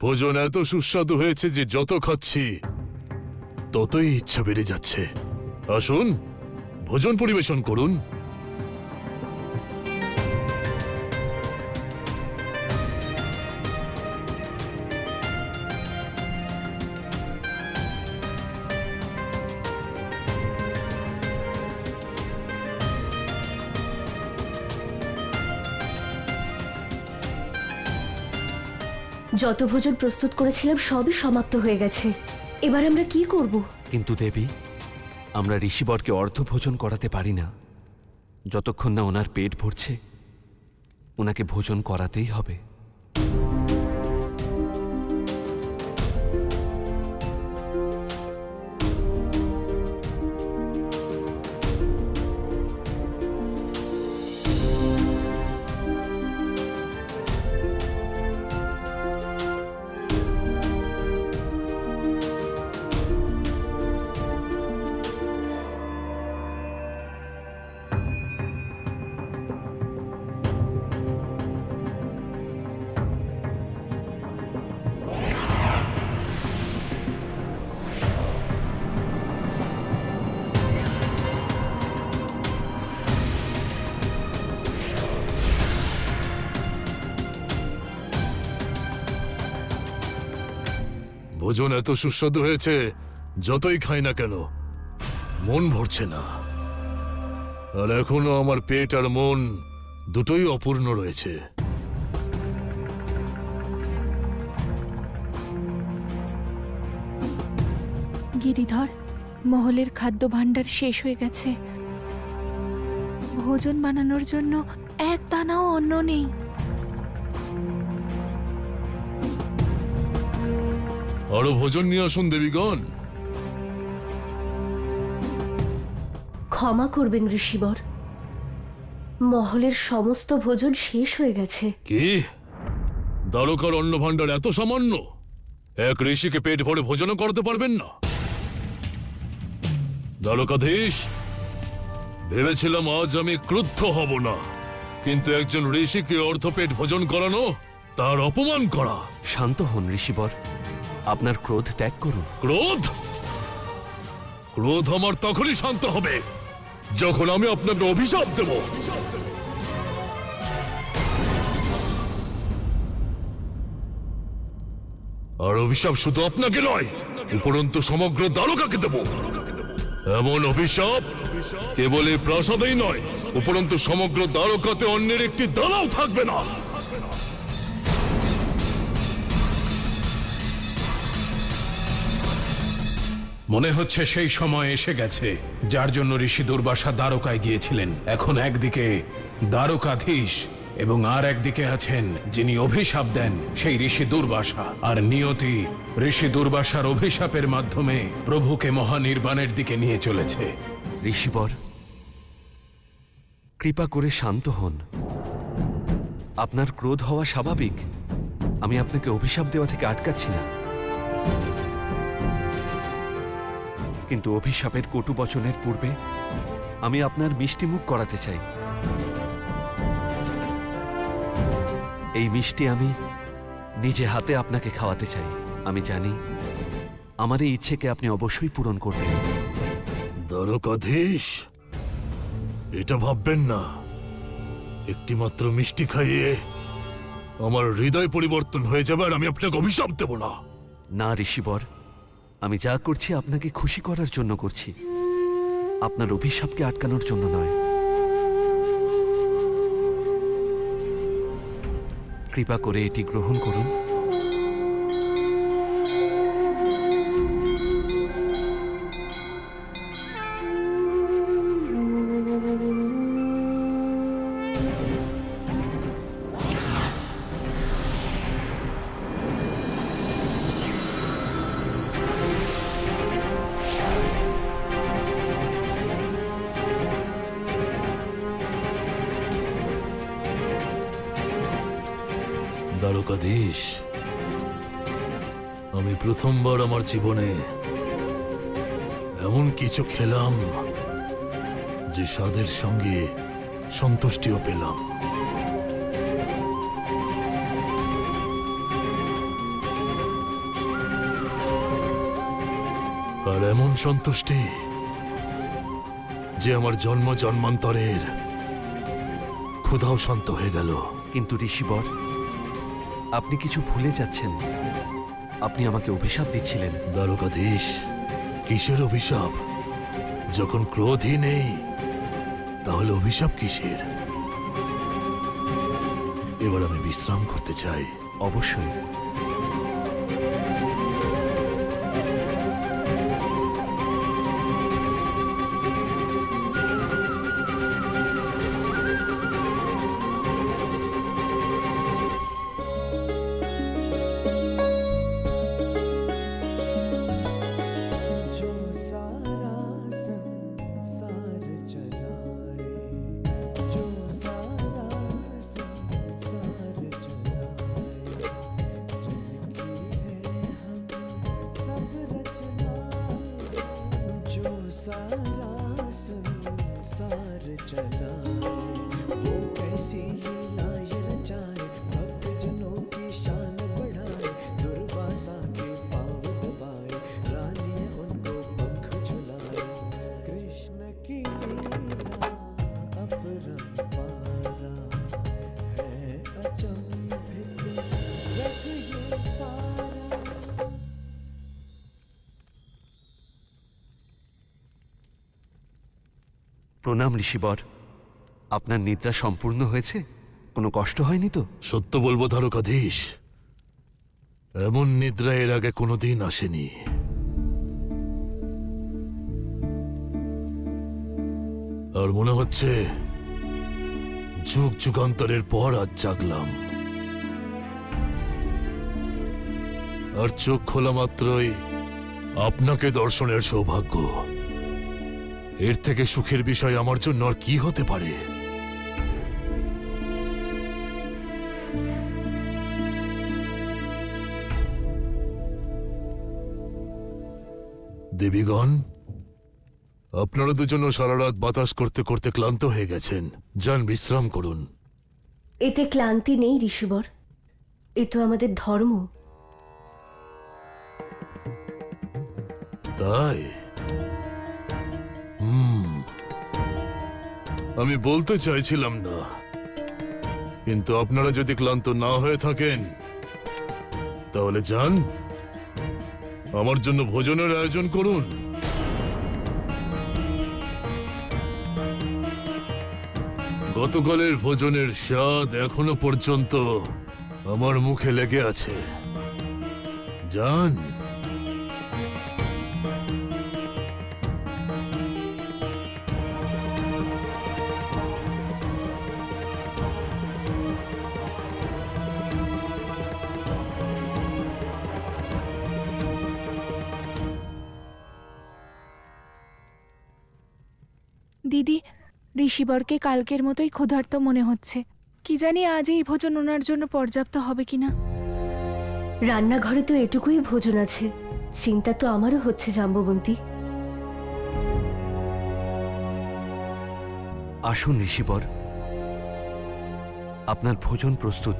ভোজন এত সুস্বাদু হয়েছে যে যত খাচ্ছি ততই ইচ্ছা বেড়ে যাচ্ছে। আসুন, ভোজন পরিবেশন করুন। যত ভোজন প্রস্তুত করেছিলাম সবই সমাপ্ত হয়ে গেছে। এবার আমরা কি করব? কিন্তু দেবী, আমরা ঋষিবরকে অর্ধভোজন করাতে পারি না। যতক্ষণ না ওনার পেট ভরছে, ওনাকে ভোজন করাতেই হবে। ভোজন এত সুস্বাদু হয়েছে, যতই খাই না কেন মন ভরছে না। আর এখনো আমার পেট আর মন দুটোই অপূর্ণ রয়েছে। গিরিধর, মহলের খাদ্য ভাণ্ডার শেষ হয়ে গেছে। ভোজন বানানোর জন্য এক দানাও অন্ন নেই। আরো ভোজন নিয়ে আসুন দেবীগণ। ক্ষমা করবেন ঋষিবর, মহলের সমস্ত ভোজন শেষ হয়ে গেছে। কি? দ্বারকার অন্ন ভাণ্ডার এত সামান্য? এক ঋষিকে পেট ভরে ভোজনও করতে পারবেন না? দ্বারকাধীশ, ভেবেছিলাম আজ আমি ক্রুদ্ধ হব না, কিন্তু একজন ঋষিকে অর্ধপেট ভোজন করানো তার অপমান করা। শান্ত হন ঋষিবর, আপনার ক্রোধ ত্যাগ করুন। ক্রোধ? ক্রোধ আমার তখনই শান্ত হবে যখন আমি আপনাকে অভিশাপ দেব। আর অভিশাপ শুধু আপনাকে নয়, উপরন্তু সমগ্র দ্বারকাকে দেব। এমন অভিশাপ কেবল এই প্রাসাদেই নয়, উপরন্তু সমগ্র দ্বারকাতে অন্যের একটি দানাও থাকবে না। মনে হচ্ছে সেই সময় এসে গেছে যার জন্য ঋষি দুর্বাসা দ্বারকায় গিয়েছিলেন। এখন একদিকে দ্বারকাধীশ এবং আর একদিকে আছেন যিনি অভিশাপ দেন, সেই ঋষি দুর্বাসা। আর নিয়তি ঋষি দুর্বাসার অভিশাপের মাধ্যমে প্রভুকে মহানির্বাণের দিকে নিয়ে চলেছে। ঋষিবর, কৃপা করে শান্ত হন। আপনার ক্রোধ হওয়া স্বাভাবিক। আমি আপনাকে অভিশাপ দেওয়া থেকে আটকাচ্ছি না, কিন্তু অভিশাপের কটু বচনের পূর্বে আমি আপনার মিষ্টি মুখ করাতে চাই। এই মিষ্টি আমি নিজে হাতে আপনাকে খাওয়াতে চাই। আমি জানি আমার এই ইচ্ছেকে আপনি অবশ্যই পূরণ করবেন। দ্বারকাধীশ, এটা ভাববেন না একটি মাত্র মিষ্টি খাইয়ে আমার হৃদয় পরিবর্তন হয়ে যাবে আর আমি আপনাকে অভিশাপ দেব না। না ঋষিবর, আমি যা করছি আপনাকে খুশি করার জন্য করছি, আপনার অভিশাপকে আটকানোর জন্য নয়। কৃপা করে এটি গ্রহণ করুন। দ্বারকাধীশ, আমি প্রথমবার আমার জীবনে এমন কিছু খেলাম যে স্বাদের সঙ্গে সন্তুষ্টিও পেলাম। এমন সন্তুষ্টি যে আমার জন্ম জন্মান্তরের ক্ষুধাও শান্ত হয়ে গেল। কিন্তু ঋষিবর, আপনি কিছু ভুলে যাচ্ছেন। আপনি আমাকে অভিশাপ দিচ্ছিলেন। দ্বারকাধীশ, কিসের অভিশাপ? যখন ক্রোধই নেই তাহলে অভিশাপ কিসের? এবার আমি বিশ্রাম করতে চাই। অবশ্যই। जो सारा संसार चलाए, जो सारा संसार चलाए, जिनकी है हम सब रचनाएं, जो सारा संसार चलाए, वो कैसी लीलाएं रचाए, भक्त जनों की शान बढ़ाए, दुर्वासा के पांव दबाए, रानी उनको पंख झुलाए। कृष्ण की लीला अपरंपारा है, अचंभित जग ये सारा। প্রণাম ঋষিবর। আপনার নিদ্রা সম্পূর্ণ হয়েছে? কোনো কষ্ট হয়নি তো? সত্য বলবো দ্বারকাধীশ, এমন নিদ্রা এর আগে কোনোদিন আসেনি। আর মনে হচ্ছে যুগ যুগান্তরের পর আজ জাগলাম। আর চোখ খোলা মাত্রই আপনাকে দর্শনের সৌভাগ্য। এর থেকে সুখের বিষয় আমার জন্য আর কি হতে পারে? দেবীগণ, আপনারা দুজনও সারা রাত বাতাস করতে করতে ক্লান্ত হয়ে গেছেন। যান, বিশ্রাম করুন। এতে ক্লান্তি নেই ঋষিবর, এ তো আমাদের ধর্ম। তাই আমি বলতে চাইছিলাম না, কিন্তু আপনারা যদি ক্লান্ত না হয়ে থাকেন তাহলে যান, আমার জন্য ভোজনের আয়োজন করুন। গতকালের ভোজনের স্বাদ এখনো পর্যন্ত আমার মুখে লেগে আছে। যান। দিদি, ঋষিবরকে কালকের মতোই ক্ষুধার্ত মনে হচ্ছে। কি জানি আজ এই ভোজন ওনার জন্য পর্যাপ্ত হবে কিনা। রান্নাঘরে তো এটুকুই ভোজন আছে, চিন্তা তো আমারও হচ্ছে জাম্ববন্তী। আসুন ঋষিবর, আপনার ভোজন প্রস্তুত,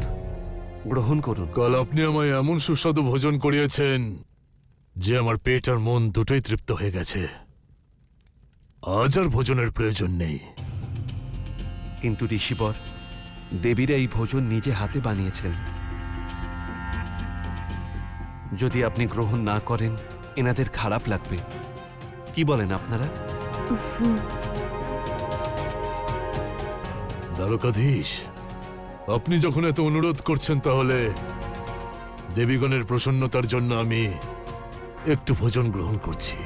গ্রহণ করুন। কাল আপনি আমায় এমন সুস্বাদু ভোজন করিয়েছেন যে আমার পেট আর মন দুটোই তৃপ্ত হয়ে গেছে। আজ আর ভোজনের প্রয়োজন নেই। কিন্তু ঋষিবর, দেবীরা এই ভোজন নিজে হাতে বানিয়েছেন। যদি আপনি গ্রহণ না করেন এনাদের খারাপ লাগবে। কি বলেন আপনারা? দ্বারকাধীশ, আপনি যখন এত অনুরোধ করছেন তাহলে দেবীগণের প্রসন্নতার জন্য আমি একটু ভোজন গ্রহণ করছি।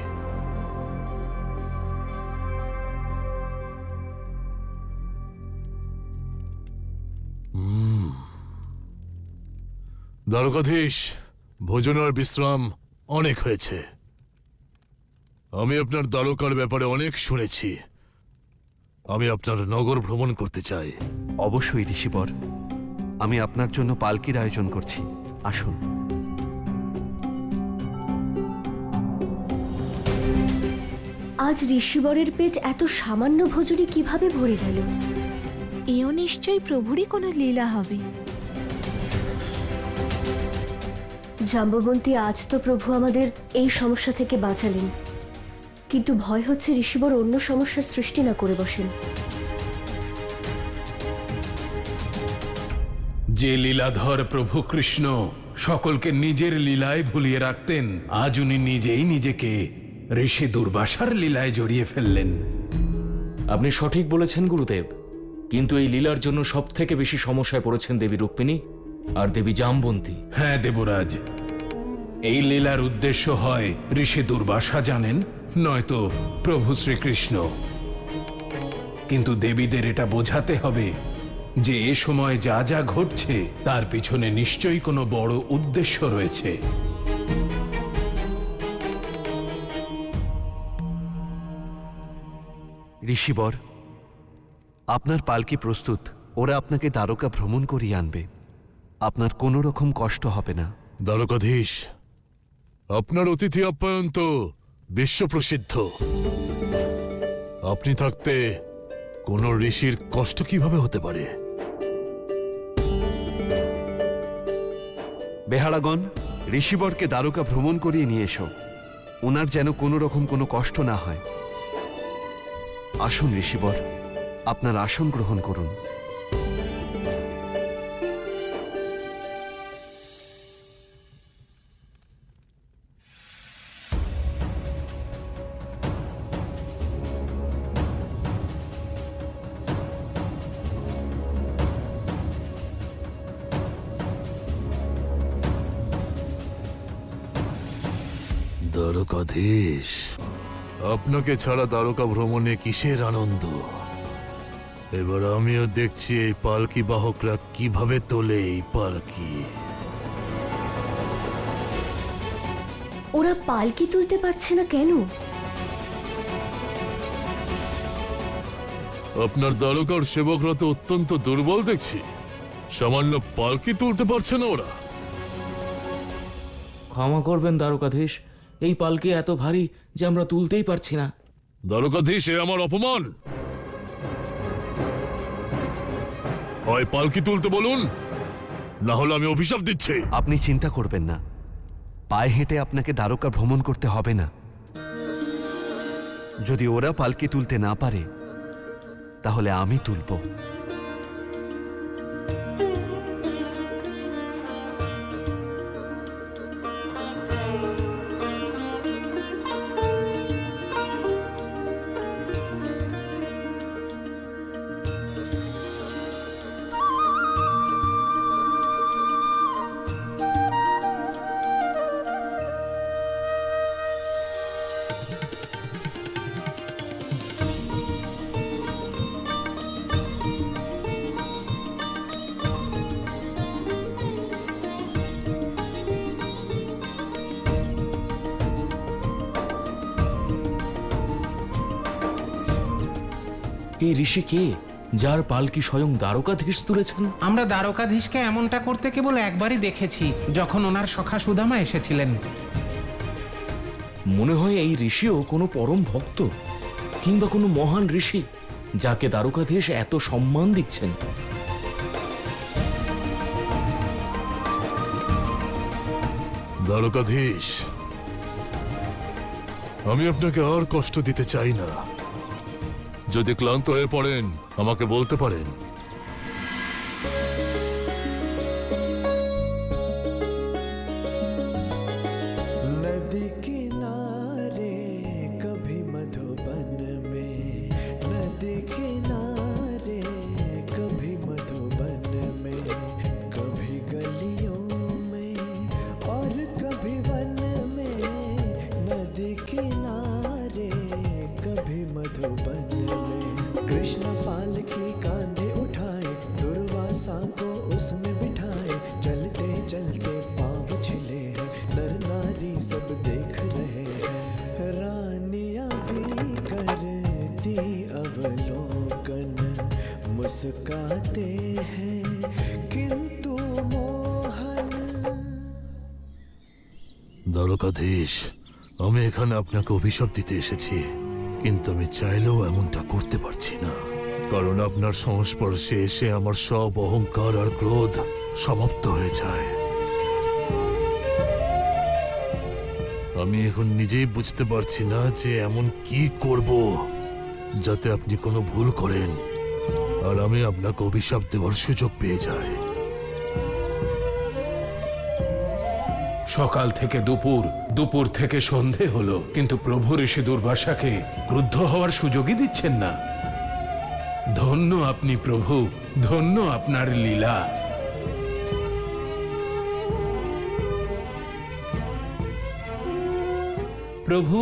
দ্বারকাধীশ, ভোজন আর বিশ্রাম অনেক হয়েছে। আমি আপনার দ্বারকার ব্যাপারে অনেক শুনেছি। আমি আপনার নগর ভ্রমণ করতে চাই। অবশ্যই ঋষিবর, আমি আপনার জন্য পালকির আয়োজন করছি। আসুন। আজ ঋষিবরের পেট এত সামান্য ভোজনে কিভাবে ভরে গেল? এও নিশ্চয়ই প্রভুরই কোনো লীলা হবে। জাম্ববন্তী, আজ তো প্রভু আমাদের এই সমস্যা থেকে বাঁচালেন, কিন্তু ভয় হচ্ছে ঋষিবর অন্য সমস্যার সৃষ্টি না করে বসেন। যে লীলাধর প্রভু কৃষ্ণ সকলকে নিজের লীলায় ভুলিয়ে রাখতেন, আজ উনি নিজেই নিজেকে ঋষি দুর্বাসার লীলায় জড়িয়ে ফেললেন। আপনি সঠিক বলেছেন গুরুদেব, কিন্তু এই লীলার জন্য সব থেকে বেশি সমস্যায় পড়েছেন দেবী রুক্মিণী আর দেবী জামবন্তী। হ্যাঁ দেবরাজ, এই লীলার উদ্দেশ্য হয় ঋষি দুর্বাসা জানেন, নয়তো প্রভু শ্রীকৃষ্ণ। কিন্তু দেবীদের এটা বোঝাতে হবে যে এ সময় যা যা ঘটছে তার পিছনে নিশ্চয়ই কোনো বড় উদ্দেশ্য রয়েছে। ঋষিবর, আপনার পালকি প্রস্তুত। ওরা আপনাকে দ্বারকা ভ্রমণ করিয়ে আনবে। আপনার কোনো রকম কষ্ট হবে না। দ্বারকাধীশ, আপনার অতিথি আপ্যায়ন তো বিশ্ব প্রসিদ্ধ। আপনি থাকতে কোন ঋষির কষ্ট কিভাবে হতে পারে? বেহারাগণ, ঋষিবরকে দ্বারকা ভ্রমণ করিয়ে নিয়ে এসো। ওনার যেন কোনো রকম কোনো কষ্ট না হয়। আসুন ঋষিবর, আপনার আসন গ্রহণ করুন। দ্বারকাধীশ, আপনাকে ছাড়া দ্বারকা ভ্রমণে কিসের আনন্দ? এবার আমিও দেখছি এই পালকি বাহকরা কিভাবে তোলে এই পালকি। ওরা পালকি তুলতে পারছে না কেন? আপনার দ্বারকার সেবকরা তো অত্যন্ত দুর্বল দেখছি। সামান্য পালকি তুলতে পারছে না ওরা। ক্ষমা করবেন দ্বারকাধীশ, এই পালকি এত ভারী যে আমরা তুলতেই পারছি না। দ্বারকাধীশ, এ আমার অপমান। হয় পালকি তুলতে বলুন, না হলে আমি অভিশাপ দিচ্ছি। আপনি চিন্তা করবেন না, পায়ে হেঁটে আপনাকে দ্বারকা ভ্রমণ করতে হবে না। যদি ওরা পালকি তুলতে না পারে তাহলে আমি তুলব। এই ঋষি কে, যার পালকি স্বয়ং দ্বারকাধীশ তুলেছেন? আমরা দ্বারকাধীশকে এমনটা করতে কেবল একবারই দেখেছি, যখন ওনার সখা সুদামা এসেছিলেন। মনে হয় এই ঋষিও কোনো পরম ভক্ত কিংবা কোনো মহান ঋষি, যাকে দ্বারকাধীশ এত সম্মান দিচ্ছেন। দ্বারকাধীশ, আমি আপনাকে আর কষ্ট দিতে চাই না। যদি ক্লান্ত হয়ে পড়েন আমাকে বলতে পারেন। नदी किनारे कभी मधुबन में, नदी किनारे कभी मधुबन में, कभी गलियों में और कभी वन में, नदी किनारे कभी मधुबन में। कृष्ण पाल की कांधे उठाए, दुर्वासा को उसमें बिठाए, चलते चलते पाँव छिले हैं, नर नारी सब देख रहे हैं, रानियां भी करती अवलोकन, मुस्काते हैं किंतु मोहन। দ্বারকাধীশ, আমি এখানে আপনাকে অভিশাপ দিতে এসেছি, কিন্তু আমি চাইলেও এমনটা করতে পারছি না। কারণ আপনার সংস্পর্শে এসে আমার সব অহংকার আর ক্রোধ সমাপ্ত হয়ে যায়। আমি এখন নিজেই বুঝতে পারছি না যে এমন কি করব যাতে আপনি কোনো ভুল করেন আর আমি আপনাকে অভিশাপ দেওয়ার সুযোগ পেয়ে যাই। সকাল থেকে দুপুর, দুপুর থেকে সন্ধে হলো, কিন্তু প্রভু ঋষি দুর্বাসাকে ক্রুদ্ধ হওয়ার সুযোগই দিচ্ছেন না। ধন্য আপনি প্রভু, ধন্য আপনার লীলা। প্রভু,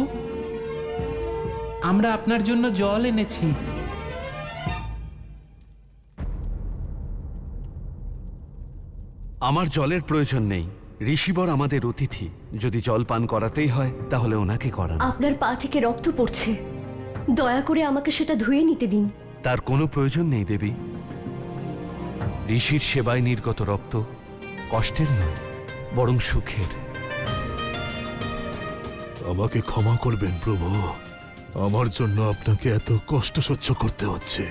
আমরা আপনার জন্য জল এনেছি। আমার জলের প্রয়োজন নেই। ঋষিবর আমাদের অতিথি, যদি জল পান করাতেই হয় তাহলে ওনাকে করান। আপনার পা থেকে রক্ত পড়ছে, দয়া করে আমাকে সেটা ধুয়ে নিতে দিন। তার কোনো প্রয়োজন নেই দেবী। ঋষির সেবায় নির্গত রক্ত কষ্টের নয়, বরং সুখের। আমাকে ক্ষমা করবেন প্রভু, আমার জন্য আপনাকে এত কষ্ট সহ্য করতে হচ্ছে,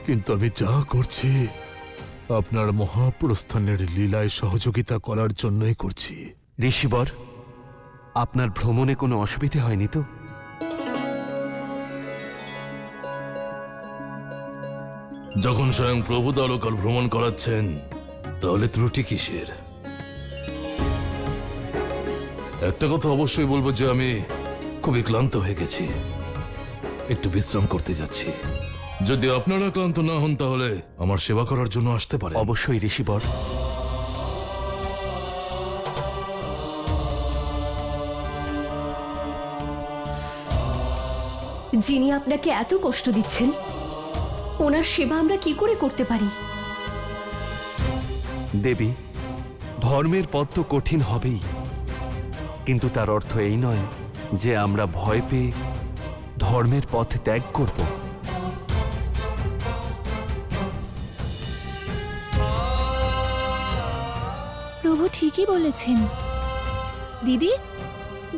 কিন্তু আমি যা করছি আপনার মহাপ্রস্থানের লীলায় সহযোগিতা করার জন্যই করছি। ঋষিবর, আপনার ভ্রমণে কোনো অসুবিধে হয়নি তো? যখন স্বয়ং প্রভু দ্বারকার ভ্রমণ করাচ্ছেন তাহলে ত্রুটি কিসের? একটা কথা অবশ্যই বলবো যে আমি খুবই ক্লান্ত হয়ে গেছি, একটু বিশ্রাম করতে যাচ্ছি। যদি আপনারা ক্লান্ত না হন তাহলে আমার সেবা করার জন্য আসতে পারে। অবশ্যই ঋষিবর। যিনি আপনাকে এত কষ্ট দিচ্ছেন, ওনার সেবা আমরা কি করে করতে পারি? দেবী, ধর্মের পথ তো কঠিন হবেই, কিন্তু তার অর্থ এই নয় যে আমরা ভয় পেয়ে ধর্মের পথ ত্যাগ করব। প্রভু ঠিকই বলেছেন। দিদি,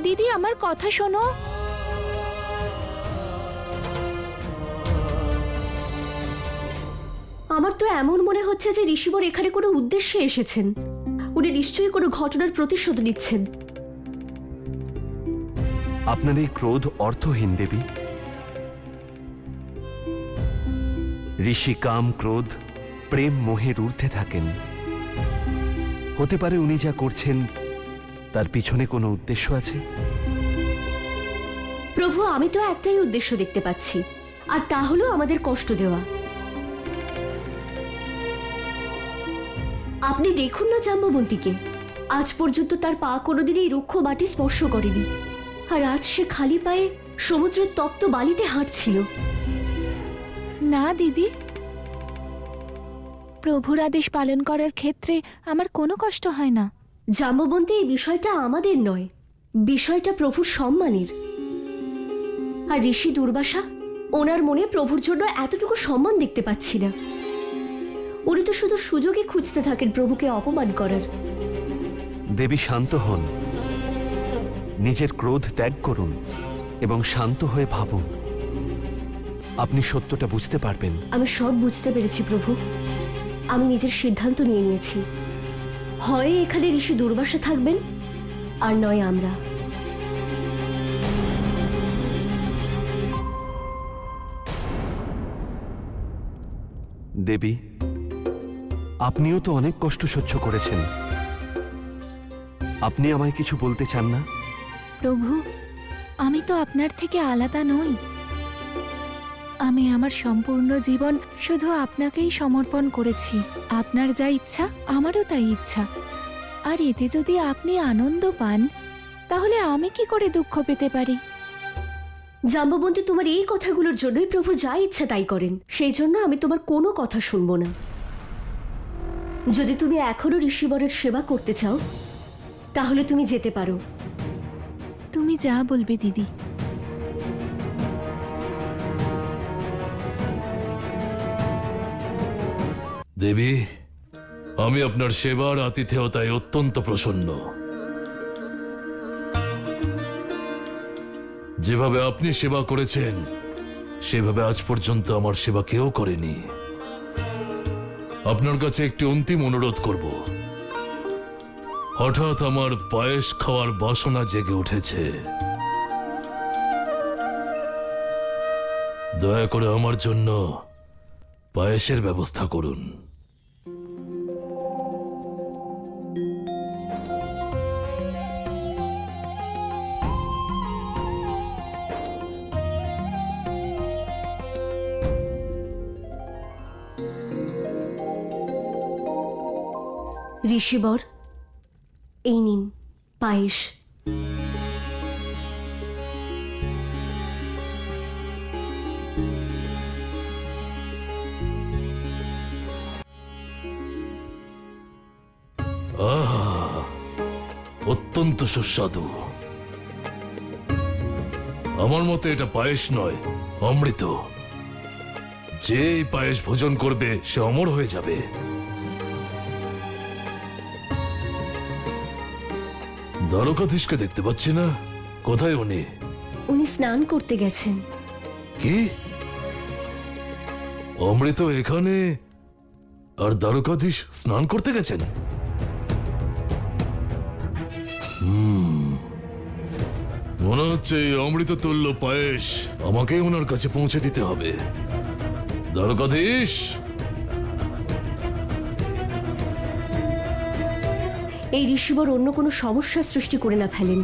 দিদি আমার কথা শোনো। আমার তো এমন মনে হচ্ছে যে ঋষিবর এখানে কোনো উদ্দেশ্যে এসেছেন। উনি নিশ্চয়ই কোনো ঘটনার প্রতিশোধ নিচ্ছেন। আপনার এই ক্রোধ অর্থহীন দেবী। ঋষি কাম, ক্রোধ, প্রেম, মোহের ঊর্ধ্বে থাকেন। হতে পারে উনি যা করছেন তার পিছনে কোনো উদ্দেশ্য আছে। প্রভু, আমি তো একটাই উদ্দেশ্য দেখতে পাচ্ছি, আর তা হলো আমাদের কষ্ট দেওয়া। আপনি দেখুন না জাম্ববন্তীকে, আজ পর্যন্ত তার পা কোনোদিন এই রুক্ষ মাটি স্পর্শ করেনি, আর আজ সে খালি পায়ে সমুদ্রের তপ্ত বালিতে হাঁটছিল। না দিদি, প্রভুর আদেশ পালন করার ক্ষেত্রে আমার কোনো কষ্ট হয় না। জাম্ববন্তী, এই বিষয়টা আমাদের নয়, বিষয়টা প্রভুর সম্মানের। আর ঋষি দুর্বাসা, ওনার মনে প্রভুর জন্য এতটুকু সম্মান দেখতে পাচ্ছি না। উনি তো শুধু সুযোগে খুঁজতে থাকেন প্রভুকে অপমান করার। দেবী, শান্ত হন, নিজের ক্রোধ ত্যাগ করুন এবং শান্ত হয়ে ভাবুন। আপনি সত্যটা বুঝতে পারবেন। আমি সব বুঝতে পেরেছি প্রভু। আমি নিজের সিদ্ধান্ত নিয়ে নিয়েছি, হয় এখানে ঋষি দুর্বাসা থাকবেন আর নয় আমরা। দেবী, আপনিও তো অনেক কষ্ট সহ্য করেছেন। আপনি আমায় কিছু বলতে চান না? প্রভু, আমি তো আপনার থেকে আলাদা নই। আমি আমার সম্পূর্ণ জীবন শুধু আপনাকেই সমর্পণ করেছি। আপনার যা ইচ্ছা আমারও তাই ইচ্ছা। আর এতে যদি আপনি আনন্দ পান তাহলে আমি কি করে দুঃখ পেতে পারি? জাম্ববন্তী, তোমার এই কথাগুলোর জন্যই প্রভু যা ইচ্ছা তাই করেন। সেই জন্য আমি তোমার কোনো কথা শুনবো না। যদি তুমি এখনো ঋষিবরের সেবা করতে চাও তাহলে তুমি যেতে পারো। তুমি যা বলবে দিদি। দেবী, আমি আপনার সেবার আতিথেয়তায় অত্যন্ত প্রসন্ন। যেভাবে আপনি সেবা করেছেন সেভাবে আজ পর্যন্ত আমার সেবা কেউ করেনি। আপনার কাছে একটি অন্তিম অনুরোধ করব, হঠাৎ আমার পায়েস খাওয়ার বাসনা জেগে উঠেছে। দয়া করে আমার জন্য পায়েসের ব্যবস্থা করুন। ঋষিবর, এই নিন পায়েস। অত্যন্ত সুস্বাদু। আমার মতে এটা পায়েস নয়, অমৃত। যে এই পায়েস ভোজন করবে সে অমর হয়ে যাবে। দ্বারকাধীশকে দেখতে পাচ্ছি না, কোথায় উনি? উনি স্নান করতে গেছেন। কি? অমৃত এখানে আর দ্বারকাধীশ স্নান করতে গেছেন? মনে হচ্ছে এই অমৃত তুল্য পায়েস আমাকে ওনার কাছে পৌঁছে দিতে হবে। দ্বারকাধীশ, এই ঋষিবর অন্য কোনো সমস্যা সৃষ্টি করে না ফেলেন।